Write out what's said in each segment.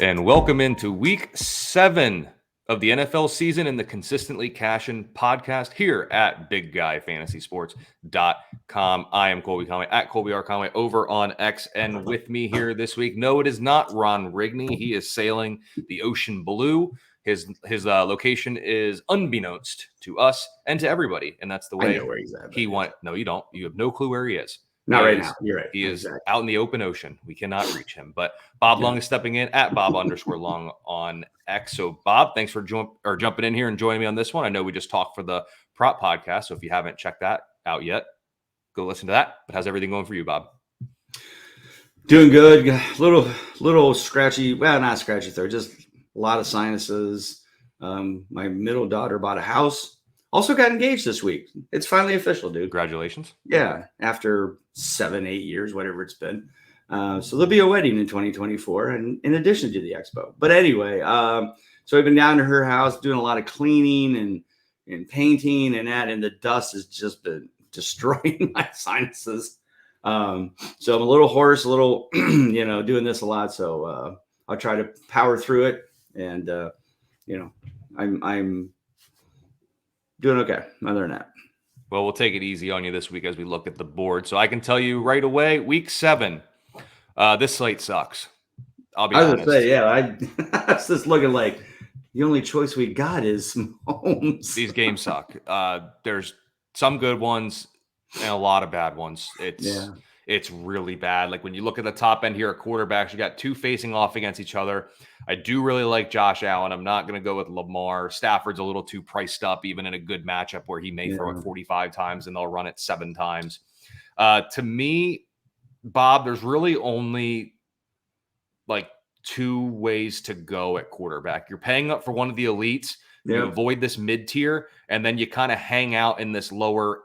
And welcome into week 7 of the NFL season in the Consistently Cashin podcast here at BigGuyFantasySports.com. I am Colby Conway at Colby R. Conway over on X. And with me here this week, no, it is not Ron Rigney. He is sailing the ocean blue. His location is unbeknownst to us and to everybody. And that's the way I know where he's at, he went. No, you don't. You have no clue where he is. Not right now. You're right. He is out in the open ocean. We cannot reach him. But Bob Long is stepping in at Bob_Long on X. So, Bob, thanks for jumping in here and joining me on this one. I know we just talked for the prop podcast. So if you haven't checked that out yet, go listen to that. But how's everything going for you, Bob? Doing good. Little scratchy. Well, not scratchy throat. Just a lot of sinuses. My middle daughter bought a house. Also got engaged this week. It's finally official, dude. Congratulations. Yeah, after 7-8 years, whatever it's been. So there'll be a wedding in 2024, and in addition to the expo. But anyway, so I've been down to her house doing a lot of cleaning and painting and that, and the dust has just been destroying my sinuses. So I'm a little hoarse, a little, doing this a lot. So I'll try to power through it, and I'm doing okay, other than that. Well, we'll take it easy on you this week as we look at the board. So I can tell you right away, week 7, this slate sucks. I'll be honest. I was going to say, I was just looking like the only choice we got is Mahomes. These games suck. There's some good ones and a lot of bad ones. It's really bad. Like when you look at the top end here at quarterbacks, you got 2 facing off against each other. I do really like Josh Allen. I'm not going to go with Lamar. Stafford's a little too priced up, even in a good matchup where he may throw it 45 times and they'll run it 7 times. To me, Bob, there's really only like 2 ways to go at quarterback. You're paying up for one of the elites. You avoid this mid-tier, and then you kind of hang out in this lower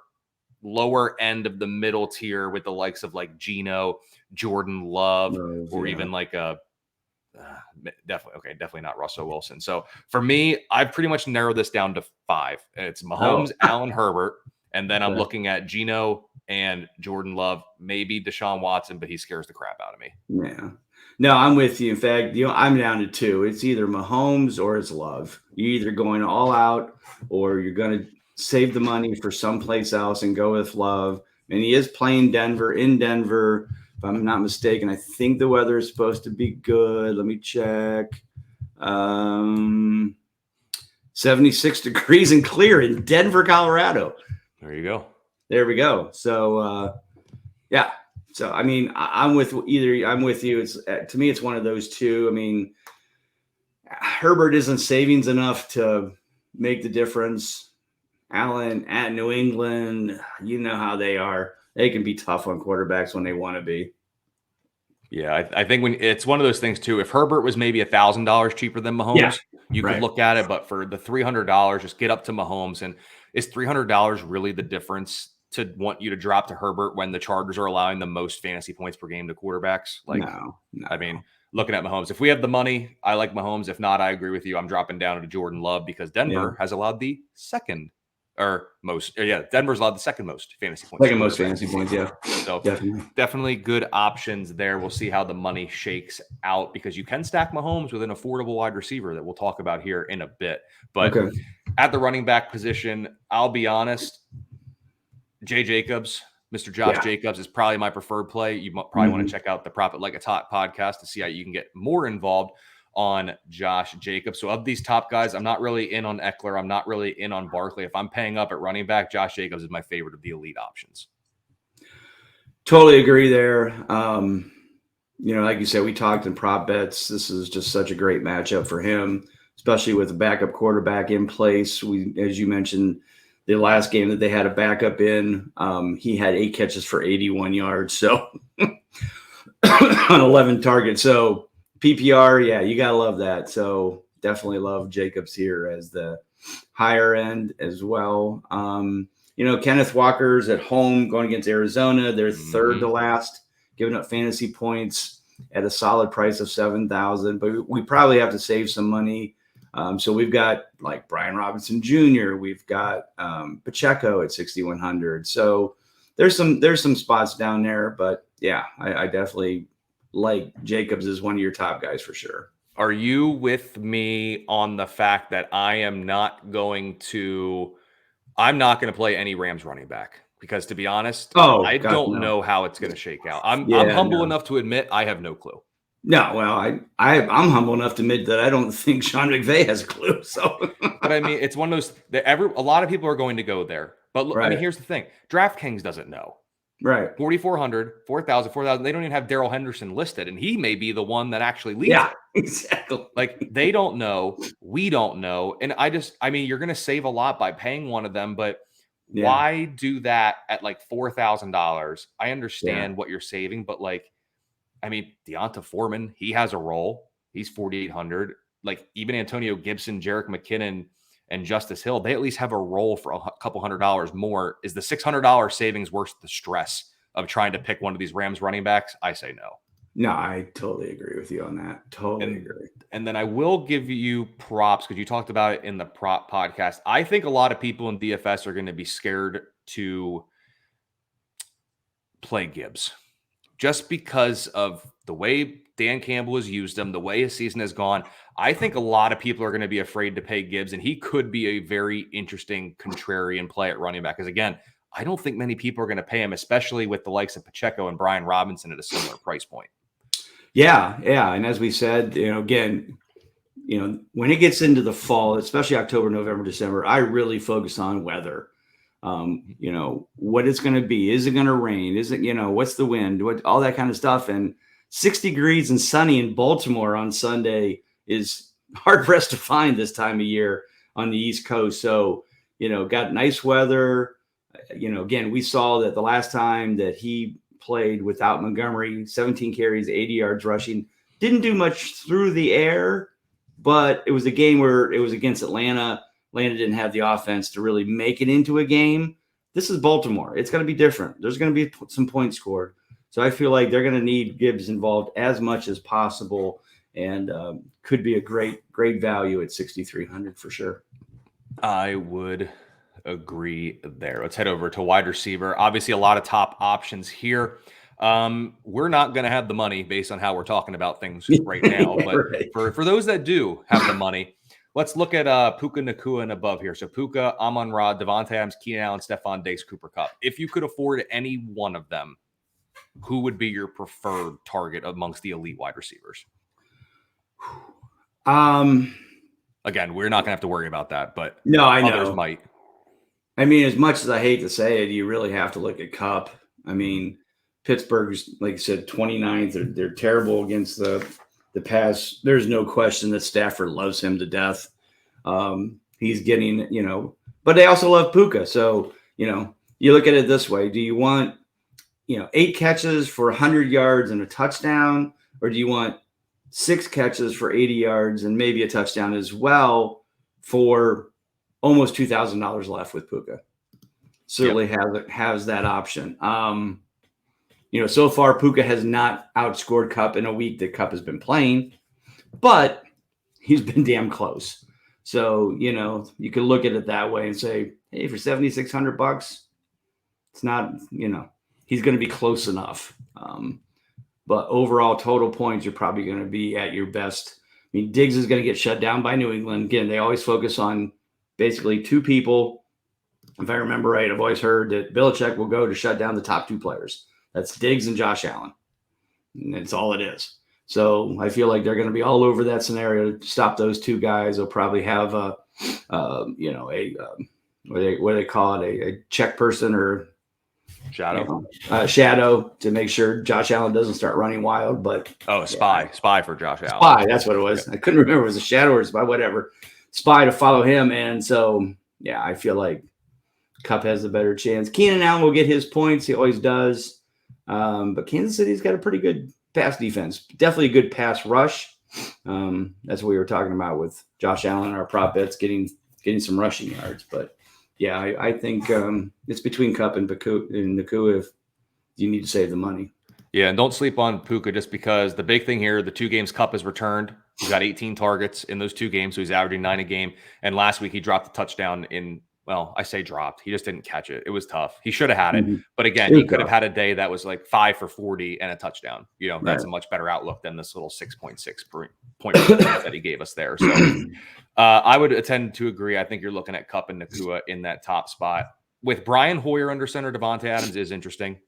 end of the middle tier with the likes of like Geno, Jordan Love, or even like definitely not Russell Wilson. So for me, I've pretty much narrowed this down to 5. It's Mahomes, Allen, Herbert, and then I'm looking at Geno and Jordan Love, maybe Deshaun Watson, but he scares the crap out of me. Yeah. No, I'm with you. In fact, I'm down to 2. It's either Mahomes or it's Love. You're either going all out or you're going to save the money for someplace else and go with Love. And he is playing in Denver, if I'm not mistaken. I think the weather is supposed to be good. Let me check. 76 degrees and clear in Denver, Colorado. There you go. There we go. So, yeah. So, I mean, I'm with you. It's to me, it's one of those 2. I mean, Herbert isn't savings enough to make the difference. Allen at New England, you know how they are. They can be tough on quarterbacks when they want to be. Yeah, I think when it's one of those things too. If Herbert was maybe $1,000 cheaper than Mahomes, you could look at it. But for the $300, just get up to Mahomes. And is $300 really the difference to want you to drop to Herbert when the Chargers are allowing the most fantasy points per game to quarterbers? No. I mean, looking at Mahomes, if we have the money, I like Mahomes. If not, I agree with you. I'm dropping down to Jordan Love because Denver has allowed the Denver's allowed the second most fantasy points. Second most fantasy points, yeah. So definitely good options there. We'll see how the money shakes out because you can stack Mahomes with an affordable wide receiver that we'll talk about here in a bit. But at the running back position, I'll be honest, Jay Jacobs, Mr. Josh Jacobs is probably my preferred play. You probably want to check out the Prop It Like It's Hot podcast to see how you can get more involved on Josh Jacobs. So of these top guys, I'm not really in on Eckler. I'm not really in on Barkley. If I'm paying up at running back, Josh Jacobs is my favorite of the elite options. Totally agree there. Like you said, we talked in prop bets. This is just such a great matchup for him, especially with a backup quarterback in place. As you mentioned, the last game that they had a backup in, he had 8 catches for 81 yards. So on 11 targets. So PPR, you got to love that. So definitely love Jacobs here as the higher end as well. Kenneth Walker's at home going against Arizona. They're third to last, giving up fantasy points at a solid price of $7,000. But we probably have to save some money. So we've got like Brian Robinson Jr. We've got Pacheco at 6,100. So there's some spots down there. But yeah, I definitely like Jacobs is one of your top guys for sure. Are you with me on the fact that I'm not going to play any Rams running back? Because to be honest, Oh, I God, don't no. know how it's going to shake out. I'm Yeah, humble no. enough to admit I have no clue. No, well, I'm humble enough to admit that I don't think Sean McVay has a clue. So, But I mean, it's one of those that a lot of people are going to go there. But I mean, right, here's the thing: DraftKings doesn't know. right. 4,400, 4,000, 4,000. They don't even have Darrell Henderson listed, and he may be the one that actually leads Yeah, it. exactly. Like, they don't know. We don't know. And I mean, you're going to save a lot by paying one of them, but Yeah, why do that at like $4,000? I yeah, understand what you're saving, but like, I mean, Deonta Foreman, he has a role. He's 4,800. Like, even Antonio Gibson, Jerick McKinnon, and Justice Hill, they at least have a role for a couple $100 more. Is the $600 savings worth the stress of trying to pick one of these Rams running backs? I say no. no, I totally agree with you on that. Totally And agree. and then I will give you props because you talked about it in the prop podcast. I think a lot of people in DFS are going to be scared to play Gibbs just because of the way Dan Campbell has used him, the way his season has gone. I think a lot of people are going to be afraid to pay Gibbs, and he could be a very interesting contrarian play at running back. Because again, I don't think many people are going to pay him, especially with the likes of Pacheco and Brian Robinson at a similar price point. Yeah, yeah. And as we said, again, when it gets into the fall, especially October, November, December, I really focus on weather. What it's going to be. Is it going to rain? Is it, what's the wind? All that kind of stuff. And 6 degrees and sunny in Baltimore on Sunday is hard pressed to find this time of year on the East Coast. So, got nice weather. Again, we saw that the last time that he played without Montgomery, 17 carries, 80 yards rushing, didn't do much through the air, but it was a game where it was against Atlanta. Atlanta didn't have the offense to really make it into a game. This is Baltimore. It's going to be different. There's going to be some points scored. So I feel like they're going to need Gibbs involved as much as possible, and could be a great value at 6,300 for sure. I would agree there. Let's head over to wide receiver. Obviously, a lot of top options here. We're not going to have the money based on how we're talking about things right now, but Right. for those that do have the money, let's look at Puka Nacua and above here. So Puka, Amon-Ra, Devontae Adams, Keenan Allen, Stephon Diggs, Cooper Kupp. If you could afford any one of them, who would be your preferred target amongst the elite wide receivers? Again, we're not going to have to worry about that, but no, I know. Others might. I mean, as much as I hate to say it, you really have to look at Kupp. I mean, Pittsburgh's, like you said, 29th. They're terrible against the pass. There's no question that Stafford loves him to death. He's getting, but they also love Puka. So, you look at it this way. Do you want, 8 catches for 100 yards and a touchdown, or do you want 6 catches for 80 yards and maybe a touchdown as well for almost $2,000 left with Puka? Certainly has that option. So far Puka has not outscored Kupp in a week that Kupp has been playing, but he's been damn close. So, you can look at it that way and say, hey, for $7,600, it's not, he's going to be close enough. But overall total points, you're probably going to be at your best. I mean, Diggs is going to get shut down by New England. Again, they always focus on basically 2 people. If I remember right, I've always heard that Belichick will go to shut down the top 2 players. That's Diggs and Josh Allen. And that's all it is. So I feel like they're going to be all over that scenario to stop those 2 guys. They'll probably have what do they call it? A check person or shadow to make sure Josh Allen doesn't start running wild. But spy for Josh Allen. Spy, that's what it was. Yep. I couldn't remember if it was a shadow or spy, whatever. Spy to follow him. And so, I feel like Kupp has a better chance. Keenan Allen will get his points. He always does. But Kansas City's got a pretty good pass defense. Definitely a good pass rush. That's what we were talking about with Josh Allen and our prop bets getting some rushing yards. But I think it's between Kupp and Nacua if you need to save the money. Yeah, and don't sleep on Puka just because the big thing here, the 2 games Kupp has returned. He's got 18 targets in those 2 games, so he's averaging 9 a game. And last week he dropped a touchdown in well, I say dropped. He just didn't catch it. It was tough. He should have had it. Mm-hmm. But again, he could have had a day that was like 5 for 40 and a touchdown. That's a much better outlook than this little 6.6 point that he gave us there. So I would tend to agree. I think you're looking at Kupp and Nakua in that top spot. With Brian Hoyer under center, Devontae Adams is interesting.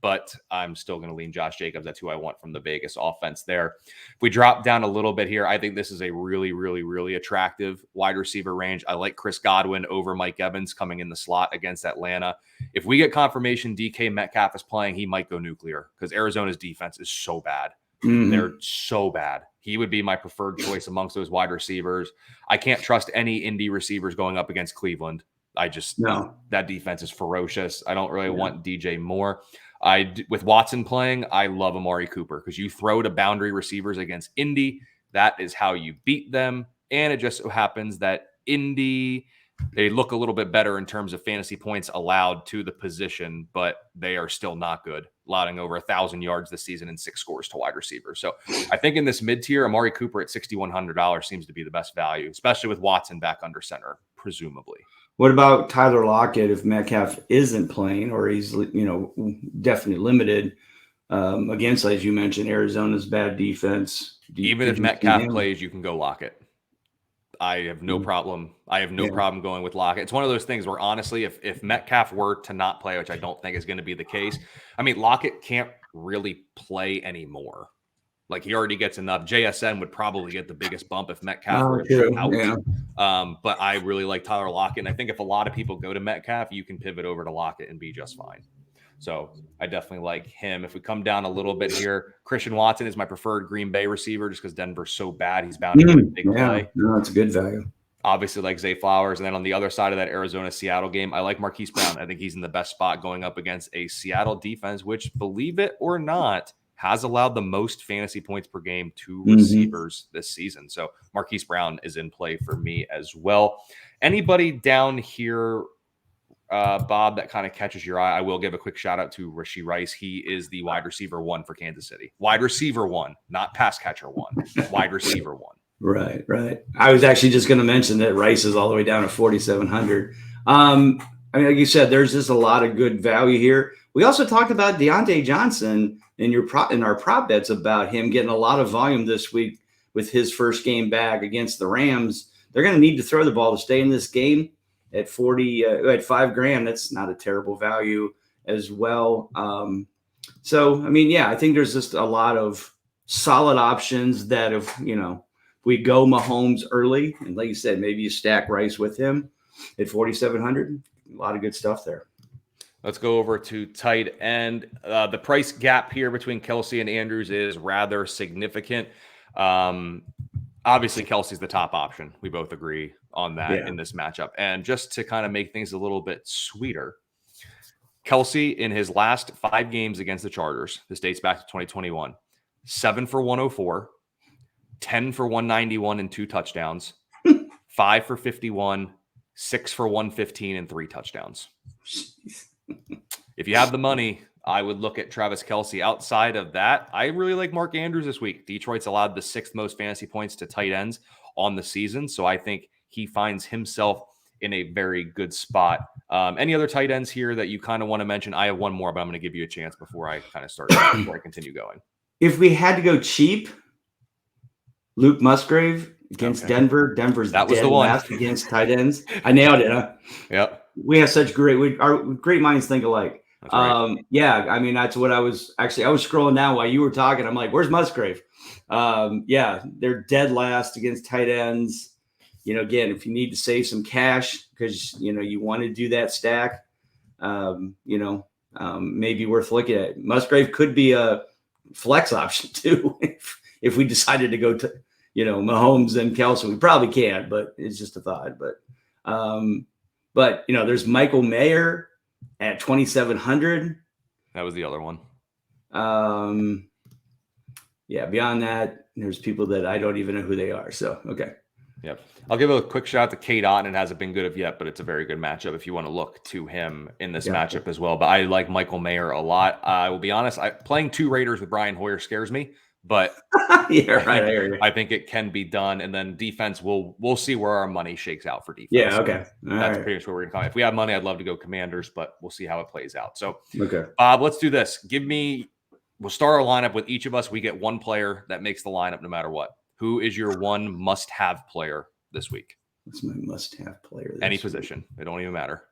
But I'm still going to lean Josh Jacobs. That's who I want from the Vegas offense there. If we drop down a little bit here, I think this is a really, really, really attractive wide receiver range. I like Chris Godwin over Mike Evans coming in the slot against Atlanta. If we get confirmation DK Metcalf is playing, he might go nuclear because Arizona's defense is so bad. Mm-hmm. They're so bad. He would be my preferred choice amongst those wide receivers. I can't trust any Indy receivers going up against Cleveland. That defense is ferocious. I don't really want DJ Moore. With Watson playing, I love Amari Cooper because you throw to boundary receivers against Indy. That is how you beat them. And it just so happens that Indy, they look a little bit better in terms of fantasy points allowed to the position, but they are still not good, allowing over 1,000 yards this season and 6 scores to wide receivers. So I think in this mid-tier, Amari Cooper at $6,100 seems to be the best value, especially with Watson back under center, presumably. What about Tyler Lockett if Metcalf isn't playing or he's, definitely limited against, as you mentioned, Arizona's bad defense? Even if Metcalf plays, you can go Lockett. I have no problem. I have no problem going with Lockett. It's one of those things where, honestly, if Metcalf were to not play, which I don't think is going to be the case, I mean, Lockett can't really play anymore. Like, he already gets enough. JSN would probably get the biggest bump if Metcalf were to go out. Yeah. But I really like Tyler Lockett. And I think if a lot of people go to Metcalf, you can pivot over to Lockett and be just fine. So I definitely like him. If we come down a little bit here, Christian Watson is my preferred Green Bay receiver just because Denver's so bad. He's bound to get a big play. No, that's a good value. Obviously, like Zay Flowers. And then on the other side of that Arizona-Seattle game, I like Marquise Brown. I think he's in the best spot going up against a Seattle defense, which, believe it or not, has allowed the most fantasy points per game to receivers this season. So Marquise Brown is in play for me as well. Anybody down here, Bob, that kind of catches your eye? I will give a quick shout out to Rashee Rice. He is the wide receiver 1 for Kansas City. Wide receiver 1, not pass catcher 1. Wide receiver 1. Right. I was actually just going to mention that Rice is all the way down to 4,700. I mean, like you said, there's just a lot of good value here. We also talked about Deontay Johnson in our prop bets about him getting a lot of volume this week with his first game back against the Rams. They're going to need to throw the ball to stay in this game at at $5,000. That's not a terrible value as well. So, I mean, I think there's just a lot of solid options that if we go Mahomes early, and like you said, maybe you stack Rice with him at 4,700. A lot of good stuff there. Let's go over to tight end. The price gap here between Kelce and Andrews is rather significant. Obviously, Kelce's the top option. We both agree on that in this matchup. And just to kind of make things a little bit sweeter, Kelce in his last 5 games against the Chargers, this dates back to 2021, 7 for 104, 10 for 191 and 2 touchdowns, 5 for 51, 6 for 115 and 3 touchdowns. If you have the money, I would look at Travis Kelce. Outside of that, I really like Mark Andrews this week. Detroit's allowed the 6th most fantasy points to tight ends on the season, so I think he finds himself in a very good spot. Any other tight ends here that you kind of want to mention? I have one more, but I'm going to give you a chance before I continue going. If we had to go cheap, Luke Musgrave against Denver. Denver's that was the one last against tight ends. I nailed it, huh? Yep. We have such our great minds think alike. Right. I mean, that's what I was scrolling down while you were talking. I'm like, where's Musgrave? They're dead last against tight ends. Again, if you need to save some cash because, you want to do that stack, maybe worth looking at. Musgrave could be a flex option too. if we decided to go to, Mahomes and Kelce, we probably can, but it's just a thought. But there's Michael Mayer at 2,700. That was the other one. Beyond that, there's people that I don't even know who they are. So, okay. Yep. I'll give a quick shout out to Kate Otten. It hasn't been good of yet, but it's a very good matchup if you want to look to him in this matchup as well. But I like Michael Mayer a lot. I will be honest, playing 2 Raiders with Brian Hoyer scares me. but yeah, right. I think it can be done. And then defense, we'll see where our money shakes out for defense. Yeah, okay. That's pretty much where we're going to come. If we have money, I'd love to go Commanders, but we'll see how it plays out. So, okay. Bob, let's do this. We'll start our lineup with each of us. We get one player that makes the lineup no matter what. Who is your one must-have player this week? What's my must-have player? Any position. It don't even matter.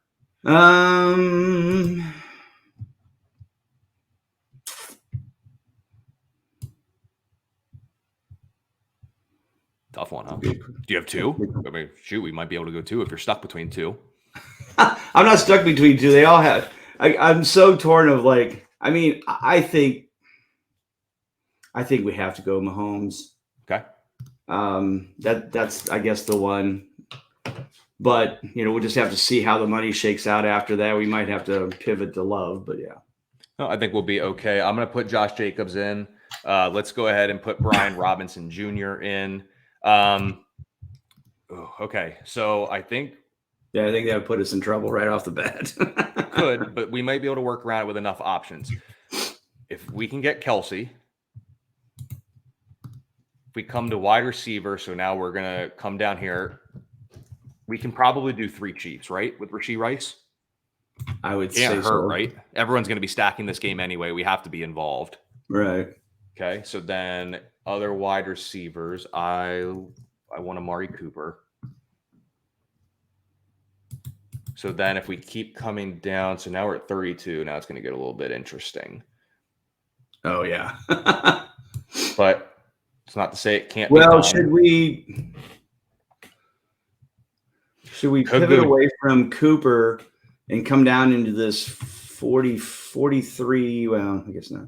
Tough one, huh? Do you have two? I mean, shoot, we might be able to go two if you're stuck between two. I'm not stuck between two. They all have. I'm so torn of like. I mean, I think we have to go Mahomes. Okay. That's I guess the one. But we'll just have to see how the money shakes out after that. We might have to pivot to Love, but yeah. No, I think we'll be okay. I'm going to put Josh Jacobs in. Let's go ahead and put Brian Robinson Jr. in. Okay, so I think that would put us in trouble right off the bat. Could, but we might be able to work around it with enough options. If we can get Kelsey, if we come to wide receiver, so now we're going to come down here. We can probably do 3 Chiefs, right? With Rashee Rice? I would say Can't hurt, so. Right? Everyone's going to be stacking this game anyway. We have to be involved. Right. Okay, so then other wide receivers, I want Amari Cooper. So then if we keep coming down, so now we're at 32. Now it's going to get a little bit interesting. Oh, yeah. But it's not to say it can't be done. Should we pivot away from Cooper and come down into this 43, well, I guess not,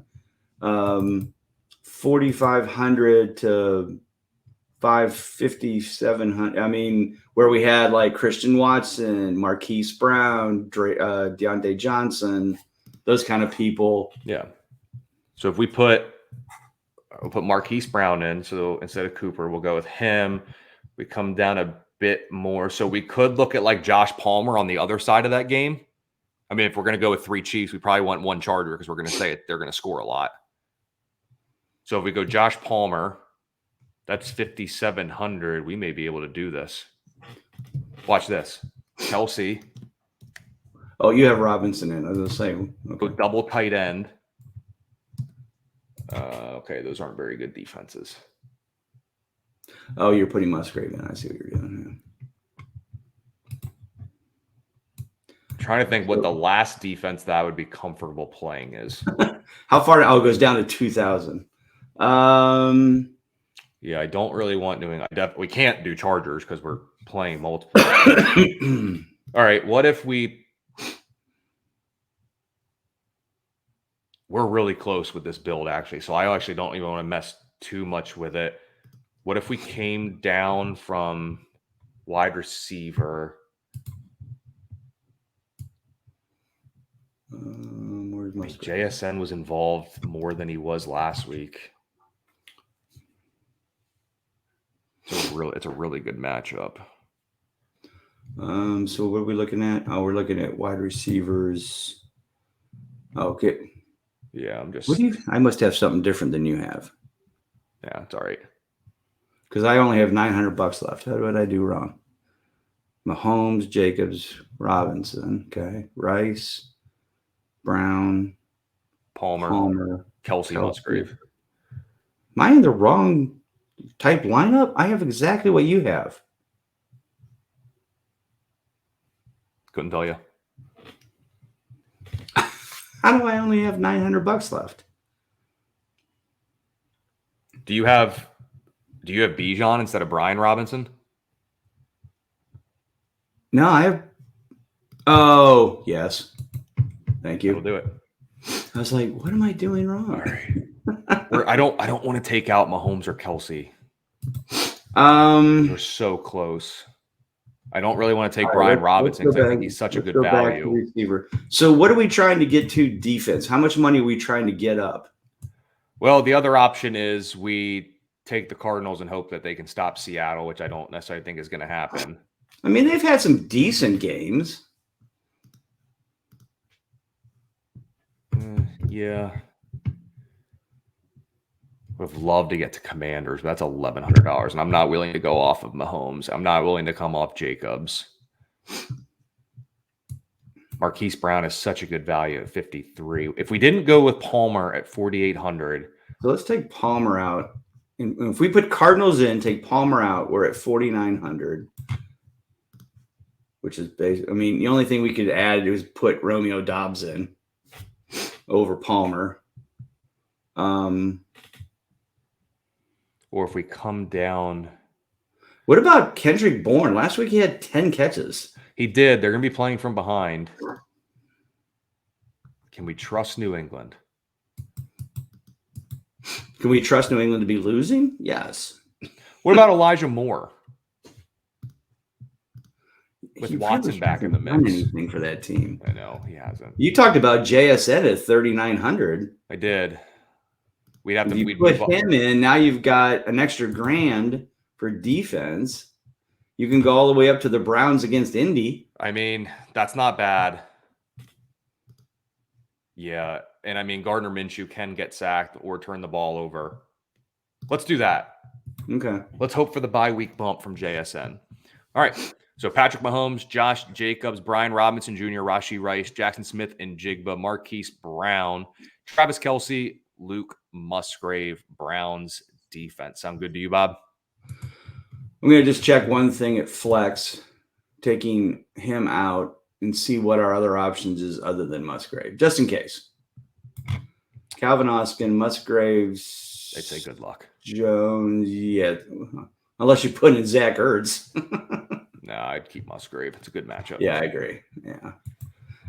4,500 to 5,700. I mean, where we had like Christian Watson, Marquise Brown, Deontay Johnson, those kind of people. Yeah. So if we'll put Marquise Brown in, so instead of Cooper, we'll go with him. We come down a bit more. So we could look at like Josh Palmer on the other side of that game. I mean, if we're going to go with 3 Chiefs, we probably want 1 Charger because we're going to say they're going to score a lot. So if we go Josh Palmer, that's 5,700. We may be able to do this. Watch this. Kelsey. Oh, you have Robinson in. I was going to say. Okay. Double tight end. Okay, those aren't very good defenses. Oh, you're putting Musgrave in. I see what you're doing. I'm trying to think what the last defense that I would be comfortable playing is. How far? Oh, it goes down to 2,000. Yeah, I don't really want doing. We can't do Chargers because we're playing multiple. All right, what if we're really close with this build, actually. So I actually don't even want to mess too much with it. What if we came down from wide receiver? Where's my JSN was involved more than he was last week. It's a really good matchup. So what are we looking at? Oh, we're looking at wide receivers. Okay. Yeah, I'm just. I must have something different than you have. Yeah, it's all right. Because I only have $900 left. What did I do wrong? Mahomes, Jacobs, Robinson. Okay, Rice, Brown, Palmer, Kelsey, Musgrave. Am I in the wrong type lineup? I have exactly what you have. Couldn't tell you. How do I only have $900 left? Do you have Bijan instead of Brian Robinson? No, I have. Oh, yes. Thank you. We'll do it. I was like, what am I doing wrong? All right. I don't want to take out Mahomes or Kelsey. We're so close. I don't really want to take Brian Robinson because I think he's such a good value. Receiver. So what are we trying to get to defense? How much money are we trying to get up? Well, the other option is we take the Cardinals and hope that they can stop Seattle, which I don't necessarily think is going to happen. I mean, they've had some decent games. Yeah. would loved to get to Commanders, but that's $1,100, and I'm not willing to go off of Mahomes. I'm not willing to come off Jacobs. Marquise Brown is such a good value at 53. If we didn't go with Palmer at 4,800. So let's take Palmer out. And if we put Cardinals in, take Palmer out, we're at 4,900. Which is basic. I mean, the only thing we could add is put Romeo Doubs in over Palmer. Or if we come down. What about Kendrick Bourne? Last week he had 10 catches. He did. They're going to be playing from behind. Can we trust New England? Can we trust New England to be losing? Yes. What about Elijah Moore? With Watson back in the mix. Anything for that team. I know, he hasn't. You talked about JSN at 3,900. I did. We'd have to you put him in. Now you've got an extra grand for defense. You can go all the way up to the Browns against Indy. I mean, that's not bad. Yeah, and I mean, Gardner Minshew can get sacked or turn the ball over. Let's do that. Okay. Let's hope for the bye week bump from JSN. All right. So Patrick Mahomes, Josh Jacobs, Brian Robinson Jr., Rashee Rice, Jackson Smith and Jigba, Marquise Brown, Travis Kelce, Luke Musgrave, Browns defense. Sound good to you, Bob? I'm going to just check one thing at flex, taking him out and see what our other options is other than Musgrave, just in case. Calvin Austin, Musgraves. I'd say good luck. Jones, yeah. Unless you put in Zach Ertz. No, I'd keep Musgrave. It's a good matchup. Yeah, I agree. Yeah.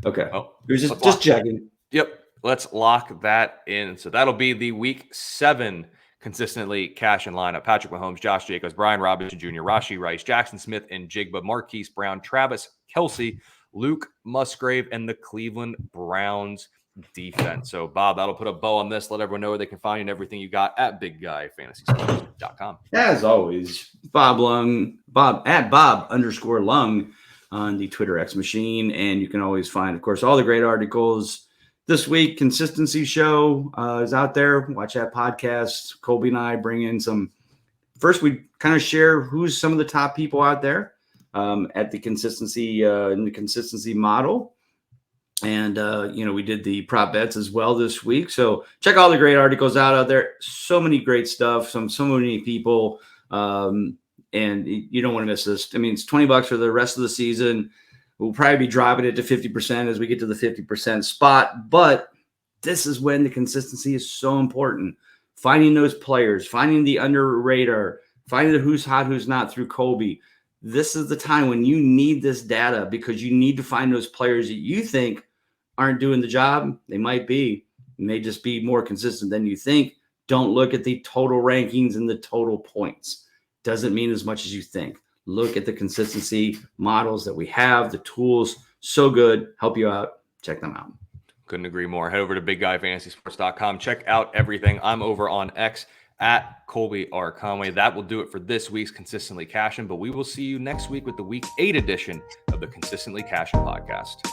Okay. Oh, just checking. Yep. Let's lock that in. So that'll be the Week 7 consistently cash in lineup. Patrick Mahomes, Josh Jacobs, Brian Robinson Jr., Rashee Rice, Jackson Smith and Jigba, Marquise Brown, Travis Kelce, Luke Musgrave, and the Cleveland Browns defense. So, Bob, that'll put a bow on this. Let everyone know where they can find you and everything you got at BigGuyFantasySports.com. As always, Bob at Bob_Lung on the Twitter X machine. And you can always find, of course, all the great articles this week. Consistency Show is out there. Watch that podcast. Colby and I bring in some. First, we kind of share who's some of the top people out there at the consistency in the consistency model. And, we did the prop bets as well this week. So check all the great articles out there. So many great stuff. So many people. And you don't want to miss this. I mean, it's $20 for the rest of the season. We'll probably be dropping it to 50% as we get to the 50% spot. But this is when the consistency is so important. Finding those players, finding the under radar, finding the who's hot, who's not through Colby. This is the time when you need this data because you need to find those players that you think aren't doing the job. They might be. They may just be more consistent than you think. Don't look at the total rankings and the total points. Doesn't mean as much as you think. Look at the consistency models that we have, the tools. So good. Help you out. Check them out. Couldn't agree more. Head over to BigGuyFantasySports.com. Check out everything. I'm over on X at Colby R. Conway. That will do it for this week's Consistently Cashin', but we will see you next week with the Week 8 edition of the Consistently Cashin' podcast.